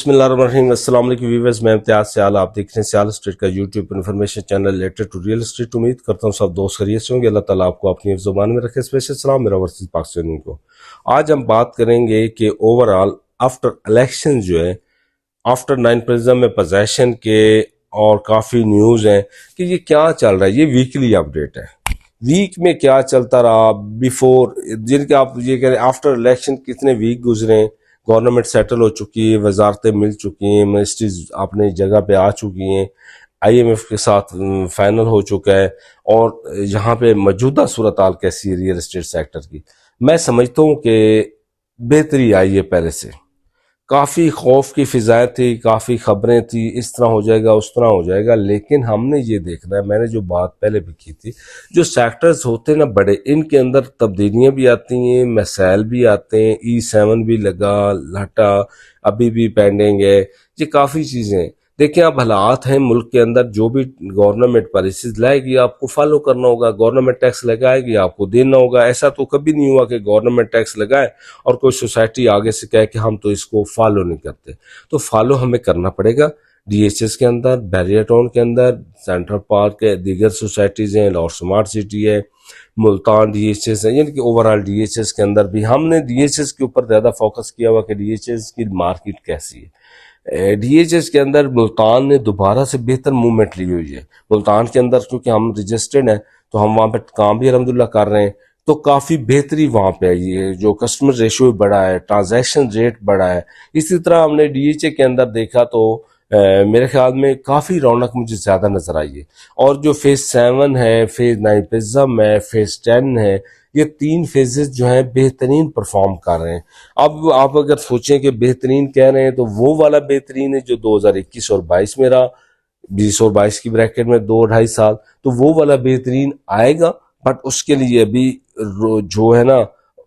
बिस्मिल्लाहिर्रहमानिर्रहीम। अस्सलाम वालेकुम व्यूअर्स, मैं इम्तियाज सियाल, आप देख रहे हैं सियाल स्टेट का YouTube information channel related to real estate. उम्मीद करता हूँ सब दोस्त खैरियत से होंगे। अल्लाह ताला आपको अपनी ज़ुबान में रखे। स्पेशल सलाम मेरा वर्सेस पाकिस्तानी को। आज हम बात करेंगे कि ओवरऑल आफ्टर इलेक्शन जो है, आफ्टर 9 प्रिज्म में पोजेशन के और काफ़ी न्यूज़ हैं कि ये क्या चल रहा है। ये वीकली अपडेट है, वीक में क्या चलता रहा, बिफोर जिनके आप ये कह रहे हैं आफ्टर इलेक्शन कितने वीक गुजरे, गवर्नमेंट सेटल हो चुकी है, वजारतें मिल चुकी हैं, मिनिस्ट्रीज अपनी जगह पे आ चुकी हैं, IMF के साथ फाइनल हो चुका है, और यहाँ पे मौजूदा सूरत हाल कैसी है रियल एस्टेट सेक्टर की। मैं समझता हूँ कि बेहतरी आई है पहले से। काफ़ी खौफ की फिजाएं थी, काफ़ी खबरें थी, इस तरह हो जाएगा उस तरह हो जाएगा, लेकिन हमने ये देखना है, मैंने जो बात पहले भी की थी, जो सेक्टर्स होते हैं ना बड़े, इनके अंदर तब्दीलियां भी आती हैं, मसाइल भी आते हैं। E7 भी लगा, हटा, अभी भी पेंडिंग है, ये काफ़ी चीज़ें हैं। देखिए अब हालात हैं मुल्क के अंदर, जो भी गवर्नमेंट पॉलिसीज लाएगी आपको फॉलो करना होगा, गवर्नमेंट टैक्स लगाएगी आपको देना होगा। ऐसा तो कभी नहीं हुआ कि गवर्नमेंट टैक्स लगाए और कोई सोसाइटी आगे से कहे कि हम तो इसको फॉलो नहीं करते। तो फॉलो हमें करना पड़ेगा। DHS के अंदर, बैरियर टाउन के अंदर, सेंट्रल पार्क है, दीगर सोसाइटीज हैं, लाहौर स्मार्ट सिटी है, मुल्तान DHS है, यानी कि ओवरऑल DHS के अंदर भी हमने DHS के ऊपर ज़्यादा फोकस किया हुआ कि DHS की मार्केट कैसी है। DHS के अंदर मुल्तान ने दोबारा से बेहतर मूवमेंट ली हुई है। मुल्तान के अंदर क्योंकि हम रजिस्टर्ड हैं तो हम वहाँ पे काम भी अल्हम्दुलिल्लाह कर रहे हैं, तो काफ़ी बेहतरी वहाँ पे आई है। जो कस्टमर रेशियो बढ़ा है, ट्रांजैक्शन रेट बढ़ा है। इसी तरह हमने DHA के अंदर देखा तो मेरे ख्याल में काफ़ी रौनक मुझे ज़्यादा नज़र आई है। और जो फेज़ 7 है, फेज़ 9 प्रिज्म है, फेज़ 10 है, ये 3 फेजेस जो हैं बेहतरीन परफॉर्म कर रहे हैं। अब आप अगर सोचें कि बेहतरीन कह रहे हैं तो वो वाला बेहतरीन है जो 2021 और 22 में रहा, 20 और 22 की ब्रैकेट में 2-2.5 साल, तो वो वाला बेहतरीन आएगा। बट उसके लिए अभी जो है ना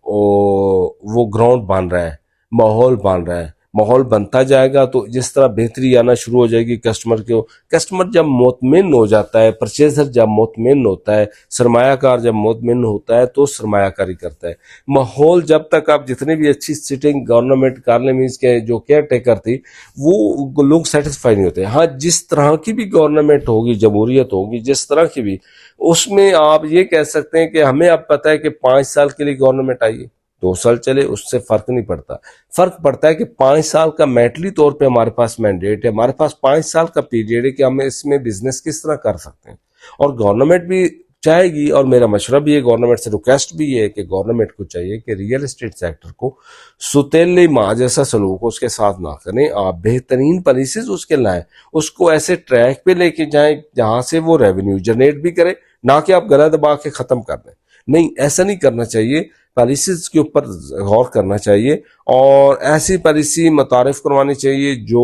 वो ग्राउंड बन रहा है, माहौल बन रहा है। माहौल बनता जाएगा तो जिस तरह बेहतरी आना शुरू हो जाएगी कस्टमर जब मुतमिन हो जाता है, परचेजर जब मुतमिन होता है, सरमायाकार जब मुतमिन होता है तो सरमायाकारी करता है। माहौल जब तक आप जितनी भी अच्छी सिटिंग गवर्नमेंट कार्यालय में इसके जो केयर टेकर थी वो लोग सेटिस्फाई नहीं होते। हाँ, जिस तरह की भी गवर्नमेंट होगी, जमहूरियत होगी, जिस तरह की भी, उसमें आप ये कह सकते हैं कि हमें अब पता है कि 5 साल के लिए गवर्नमेंट आई है, 2 साल चले उससे फर्क नहीं पड़ता। फर्क पड़ता है कि 5 साल का मैंटली तौर पे हमारे पास मैंडेट है, हमारे पास 5 साल का पीरियड है कि हम इसमें बिजनेस किस तरह कर सकते हैं। और गवर्नमेंट भी चाहेगी, और मेरा मशवरा भी है, गवर्नमेंट से रिक्वेस्ट भी है कि गवर्नमेंट को चाहिए कि रियल एस्टेट सेक्टर को सुतेले माँ जैसा सलूक उसके साथ ना करें। आप बेहतरीन पॉलिसीज उसके लाएं, उसको ऐसे ट्रैक पे लेके जाएं जहां से वो रेवेन्यू जनरेट भी करे, ना कि आप गला दबा के खत्म कर दें। नहीं, ऐसा नहीं करना चाहिए। पॉलिसीज के ऊपर गौर करना चाहिए और ऐसी पॉलिसी मुतारिफ करवानी चाहिए जो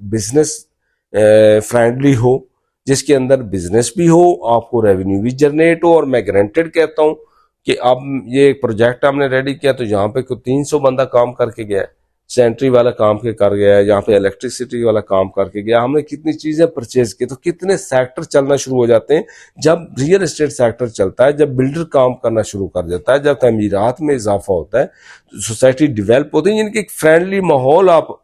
बिजनेस फ्रेंडली हो, जिसके अंदर बिजनेस भी हो, आपको रेवेन्यू भी जनरेट हो। और मैं गारंटेड कहता हूं कि अब ये एक प्रोजेक्ट हमने रेडी किया तो यहाँ पे कोई 300 बंदा काम करके गया है, सेंट्री वाला काम के कर गया है, यहाँ पे इलेक्ट्रिसिटी वाला काम करके गया। हमने कितनी चीजें परचेज की, तो कितने सेक्टर चलना शुरू हो जाते हैं जब रियल एस्टेट सेक्टर चलता है, जब बिल्डर काम करना शुरू कर देता है, जब तमीरात में इजाफा होता है, सोसाइटी डेवलप होती है। यानी कि एक फ्रेंडली माहौल आप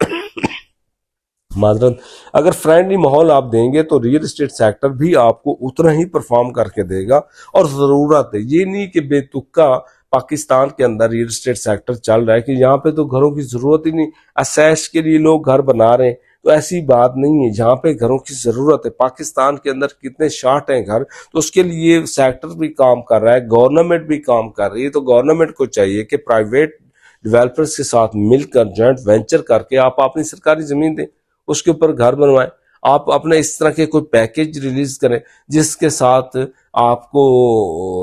मादरन अगर फ्रेंडली माहौल आप देंगे तो रियल एस्टेट सेक्टर भी आपको उतना ही परफॉर्म करके देगा। और ज़रूरत है, ये नहीं कि बेतुका पाकिस्तान के अंदर रियल एस्टेट सेक्टर चल रहा है कि यहाँ पे तो घरों की ज़रूरत ही नहीं, असैश के लिए लोग घर बना रहे हैं, तो ऐसी बात नहीं है। जहाँ पे घरों की ज़रूरत है, पाकिस्तान के अंदर कितने शार्ट हैं घर, तो उसके लिए सेक्टर भी काम कर रहा है, गवर्नमेंट भी काम कर रही है। तो गवर्नमेंट को चाहिए कि प्राइवेट डेवलपर्स के साथ मिलकर जॉइंट वेंचर करके आप अपनी सरकारी ज़मीन दें, उसके ऊपर घर बनवाएं। आप अपने इस तरह के कोई पैकेज रिलीज करें जिसके साथ आपको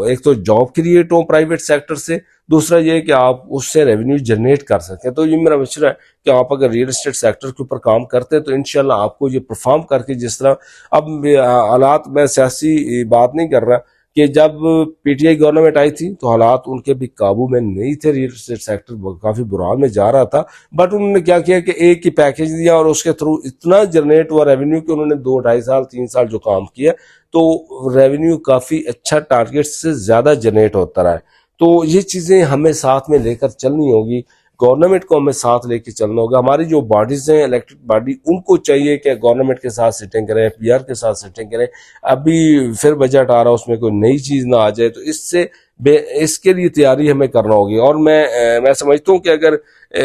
एक तो जॉब क्रिएट हो प्राइवेट सेक्टर से, दूसरा ये कि आप उससे रेवेन्यू जनरेट कर सकें। तो ये मेरा मशवरा है कि आप अगर रियल एस्टेट सेक्टर के ऊपर काम करते हैं तो इंशाल्लाह आपको ये परफॉर्म करके, जिस तरह अब हालात, मैं सियासी बात नहीं कर रहा, कि जब PTI गवर्नमेंट आई थी तो हालात उनके भी काबू में नहीं थे, रियल एस्टेट सेक्टर काफ़ी बुरान में जा रहा था। बट उन्होंने क्या किया कि एक ही पैकेज दिया और उसके थ्रू इतना जनरेट हुआ रेवेन्यू कि उन्होंने 2-2.5 साल 3 साल जो काम किया तो रेवेन्यू काफ़ी अच्छा, टारगेट से ज़्यादा जनरेट होता रहा है। तो ये चीज़ें हमें साथ में लेकर चलनी होगी। गवर्नमेंट को हमें साथ लेके चलना होगा। हमारी जो बॉडीज हैं इलेक्टेड बॉडी, उनको चाहिए कि गवर्नमेंट के साथ सिटिंग करें, पीआर के साथ सिटिंग करें। अभी फिर बजट आ रहा है, उसमें कोई नई चीज ना आ जाए, तो इसके लिए तैयारी हमें करना होगी। और मैं समझता हूँ कि अगर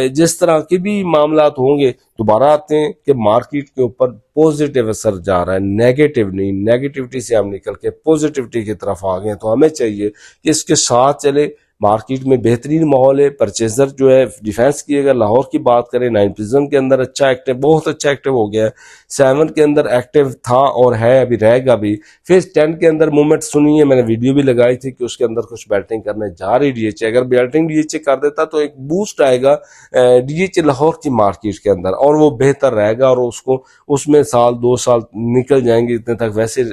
जिस तरह के भी मामलात होंगे दोबारा आते हैं कि मार्केट के ऊपर पॉजिटिव असर जा रहा है, नेगेटिव नहीं, नेगेटिविटी से हम निकल के पॉजिटिविटी की तरफ आ गए, तो हमें चाहिए कि इसके साथ चले। मार्केट में बेहतरीन माहौल है, परचेजर जो है डिफेंस की अगर लाहौर की बात करें, 9 प्रिज्म के अंदर अच्छा एक्टिव, बहुत अच्छा एक्टिव हो गया है। 7 के अंदर एक्टिव था और है, अभी रहेगा भी। फेज 10 के अंदर मूवमेंट सुनी है, मैंने वीडियो भी लगाई थी कि उसके अंदर कुछ बैटिंग करने जा रही डीएचए। अगर बैटिंग डीएचए कर देता तो एक बूस्ट आएगा डीएचए लाहौर की मार्केट के अंदर, और वो बेहतर रहेगा, और उसको उसमें साल 2 साल निकल जाएंगे इतने तक, वैसे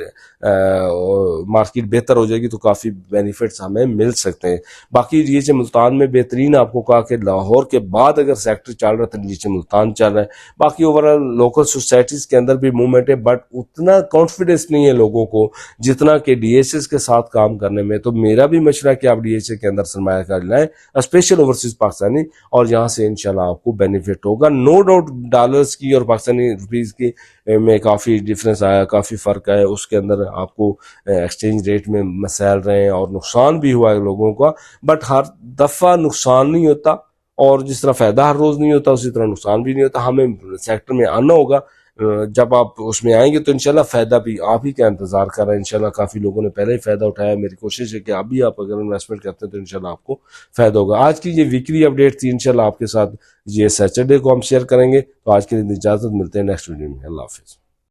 मार्केट बेहतर हो जाएगी, तो काफी बेनिफिट्स हमें मिल सकते हैं। बाकी डीएचए मुल्तान में बेहतरीन, आपको कहा कि लाहौर के बाद अगर सेक्टर चल रहा है तो डीएचए मुल्तान चल रहा है। बाकी ओवरऑल लोकल सोसाइटीज के अंदर भी मूवमेंट है, बट उतना कॉन्फिडेंस नहीं है लोगों को जितना कि डीएचए के साथ काम करने में। तो मेरा भी मशवरा है कि आप डीएचए के अंदर सरमायाकारी लाएं, स्पेशल ओवरसीज पाकिस्तानी, और यहाँ से इंशाल्लाह आपको बेनिफिट होगा। नो डाउट डॉलर्स की और पाकिस्तानी रुपीज की में काफी डिफरेंस आया, काफी फर्क आया, उसके अंदर आपको एक्सचेंज रेट में मसाइल रहे और नुकसान भी हुआ है लोगों का। बट हर दफा नुकसान नहीं होता, और जिस तरह फायदा हर रोज नहीं होता उसी तरह नुकसान भी नहीं होता। हमें सेक्टर में आना होगा, जब आप उसमें आएंगे तो इंशाल्लाह फायदा भी आप ही का इंतजार कर रहा है। इंशाल्लाह काफी लोगों ने पहले ही फायदा उठाया। मेरी कोशिश है कि अभी आप अगर इन्वेस्टमेंट करते हैं तो इंशाल्लाह आपको फायदा होगा। आज की ये वीकली अपडेट थी, इंशाल्लाह आपके साथ ये सैटरडे को हम शेयर करेंगे। तो आज के लिए इजाजत, मिलते हैं नेक्स्ट वीडियो में। अल्लाह हाफिज।